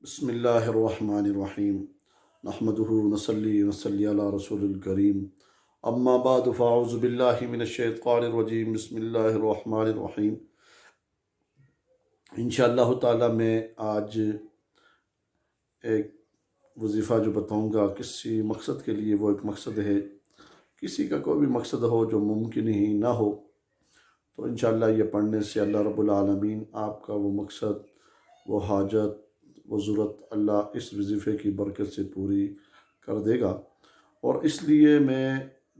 بسم اللہ الرحمن الرحیم نحمدہ نصلی وصلی علی رسول الکریم اما بعد فاعوذ باللہ من الشیطان الرجیم بسم اللہ الرحمن الرحیم۔ انشاءاللہ تعالی میں آج ایک وظیفہ جو بتاؤں گا کسی مقصد کے لیے، وہ ایک مقصد ہے، کسی کا کوئی بھی مقصد ہو جو ممکن ہی نہ ہو تو انشاءاللہ یہ پڑھنے سے اللہ رب العالمین آپ کا وہ مقصد، وہ حاجت، وہ ضرورت اللہ اس وظیفے کی برکت سے پوری کر دے گا۔ اور اس لیے میں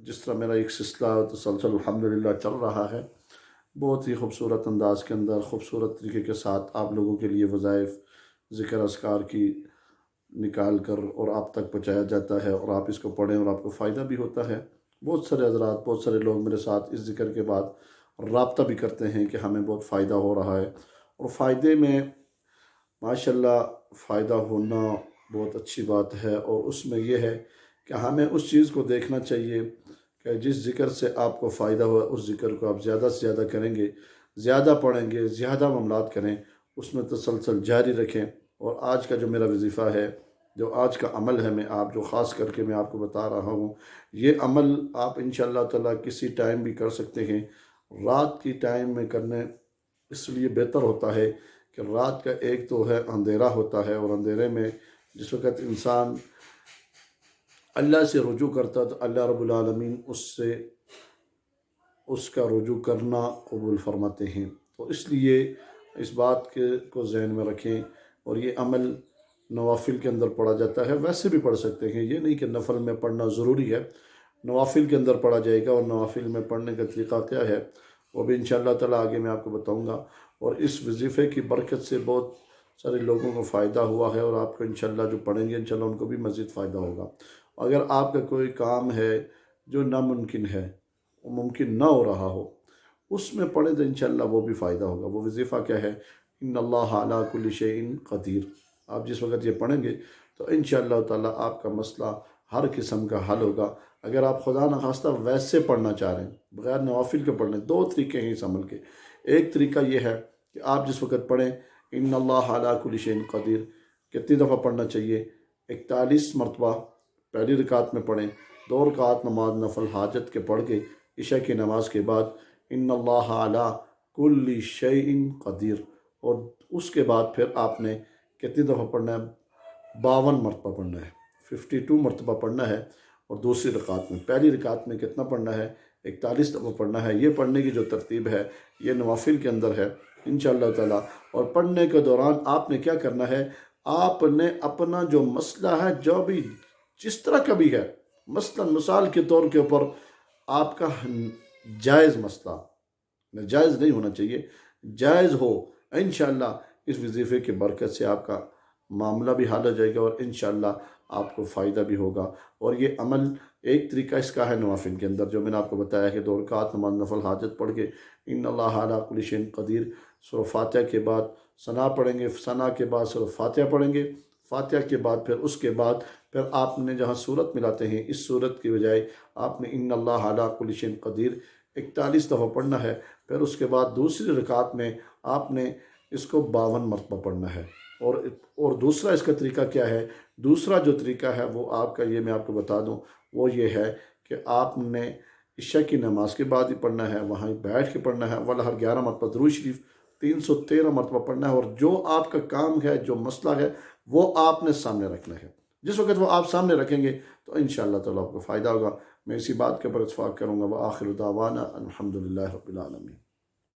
جس طرح میرا ایک سلسلہ تسلسل الحمدللہ چل رہا ہے، بہت ہی خوبصورت انداز کے اندر، خوبصورت طریقے کے ساتھ آپ لوگوں کے لیے وظائف، ذکر اذکار کی نکال کر اور آپ تک پہنچایا جاتا ہے، اور آپ اس کو پڑھیں اور آپ کو فائدہ بھی ہوتا ہے۔ بہت سارے حضرات، بہت سارے لوگ میرے ساتھ اس ذکر کے بعد رابطہ بھی کرتے ہیں کہ ہمیں بہت فائدہ ہو رہا ہے، اور فائدے میں ماشاءاللہ فائدہ ہونا بہت اچھی بات ہے۔ اور اس میں یہ ہے کہ ہمیں اس چیز کو دیکھنا چاہیے کہ جس ذکر سے آپ کو فائدہ ہوا اس ذکر کو آپ زیادہ سے زیادہ کریں گے، زیادہ پڑھیں گے، زیادہ معاملات کریں، اس میں تسلسل جاری رکھیں۔ اور آج کا جو میرا وظیفہ ہے، جو آج کا عمل ہے، جو خاص کر کے میں آپ کو بتا رہا ہوں، یہ عمل آپ انشاءاللہ تعالی کسی ٹائم بھی کر سکتے ہیں۔ رات کی ٹائم میں کرنے اس لیے بہتر ہوتا ہے کہ رات کا ایک تو ہے اندھیرا ہوتا ہے، اور اندھیرے میں جس وقت انسان اللہ سے رجوع کرتا تو اللہ رب العالمین اس کا رجوع کرنا قبول فرماتے ہیں۔ تو اس لیے اس بات کو ذہن میں رکھیں۔ اور یہ عمل نوافل کے اندر پڑھا جاتا ہے، ویسے بھی پڑھ سکتے ہیں، یہ نہیں کہ نفل میں پڑھنا ضروری ہے، نوافل کے اندر پڑھا جائے گا۔ اور نوافل میں پڑھنے کا طریقہ کیا ہے وہ بھی انشاءاللہ تعالیٰ آگے میں آپ کو بتاؤں گا۔ اور اس وظیفے کی برکت سے بہت سارے لوگوں کو فائدہ ہوا ہے، اور آپ کو انشاءاللہ جو پڑھیں گے انشاءاللہ ان کو بھی مزید فائدہ ہوگا۔ اگر آپ کا کوئی کام ہے جو ناممکن ہے، وہ ممکن نہ ہو رہا ہو، اس میں پڑھیں تو انشاءاللہ وہ بھی فائدہ ہوگا۔ وہ وظیفہ کیا ہے؟ ان اللہ علی کل شیء قدیر۔ آپ جس وقت یہ پڑھیں گے تو انشاءاللہ تعالیٰ آپ کا مسئلہ ہر قسم کا حل ہوگا۔ اگر آپ خدا نخواستہ ویسے پڑھنا چاہ رہے ہیں، بغیر نوافل کے پڑھنے، دو طریقے ہیں اس عمل کے۔ ایک طریقہ یہ ہے کہ آپ جس وقت پڑھیں ان اللہ علی کل شیء قدیر، کتنی دفعہ پڑھنا چاہیے؟ 41 مرتبہ پہلی رکعت میں پڑھیں، 2 رکعت نماز نفل حاجت کے پڑھ کے عشاء کی نماز کے بعد ان اللہ علی کل شیء قدیر، اور اس کے بعد پھر آپ نے کتنی دفعہ پڑھنا ہے؟ 52 مرتبہ پڑھنا ہے، 52 مرتبہ پڑھنا ہے۔ اور دوسری رکعت میں، پہلی رکعت میں کتنا پڑھنا ہے؟ 41 دفعہ پڑھنا ہے۔ یہ پڑھنے کی جو ترتیب ہے یہ نوافل کے اندر ہے انشاءاللہ تعالیٰ۔ اور پڑھنے کے دوران آپ نے کیا کرنا ہے؟ آپ نے اپنا جو مسئلہ ہے، جو بھی جس طرح کا بھی ہے، مثال کے طور کے اوپر آپ کا جائز مسئلہ، ناجائز نہیں ہونا چاہیے، جائز ہو، انشاءاللہ اس وظیفے کی برکت سے آپ کا معاملہ بھی حل ہو جائے گا، اور انشاءاللہ آپ کو فائدہ بھی ہوگا۔ اور یہ عمل ایک طریقہ اس کا ہے نوافل کے اندر، جو میں نے آپ کو بتایا کہ 2 رکعت نماز نفل حاجت پڑھ کے ان اللہ علی کل شیء قدیر، سورہ فاتحہ کے بعد ثنا پڑھیں گے، ثنا کے بعد سورہ فاتحہ پڑھیں گے، فاتحہ کے بعد پھر اس کے بعد پھر آپ نے جہاں صورت ملاتے ہیں، اس صورت کی بجائے آپ نے ان اللہ علی کل شیء قدیر 41 دفعہ پڑھنا ہے۔ پھر اس کے بعد دوسری رکعت میں آپ نے اس کو 52 مرتبہ پڑھنا ہے۔ اور دوسرا اس کا طریقہ کیا ہے؟ دوسرا جو طریقہ ہے وہ آپ کا، یہ میں آپ کو بتا دوں، وہ یہ ہے کہ آپ نے عشاء کی نماز کے بعد ہی پڑھنا ہے، وہاں بیٹھ کے پڑھنا ہے، والہر 11 مرتبہ درود شریف 313 مرتبہ پڑھنا ہے۔ اور جو آپ کا کام ہے، جو مسئلہ ہے، وہ آپ نے سامنے رکھنا ہے۔ جس وقت وہ آپ سامنے رکھیں گے تو انشاءاللہ تعالیٰ آپ کو فائدہ ہوگا۔ میں اسی بات کے پر اتفاق کروں گا۔ وآخر دعوانا الحمدللہ رب العالمین۔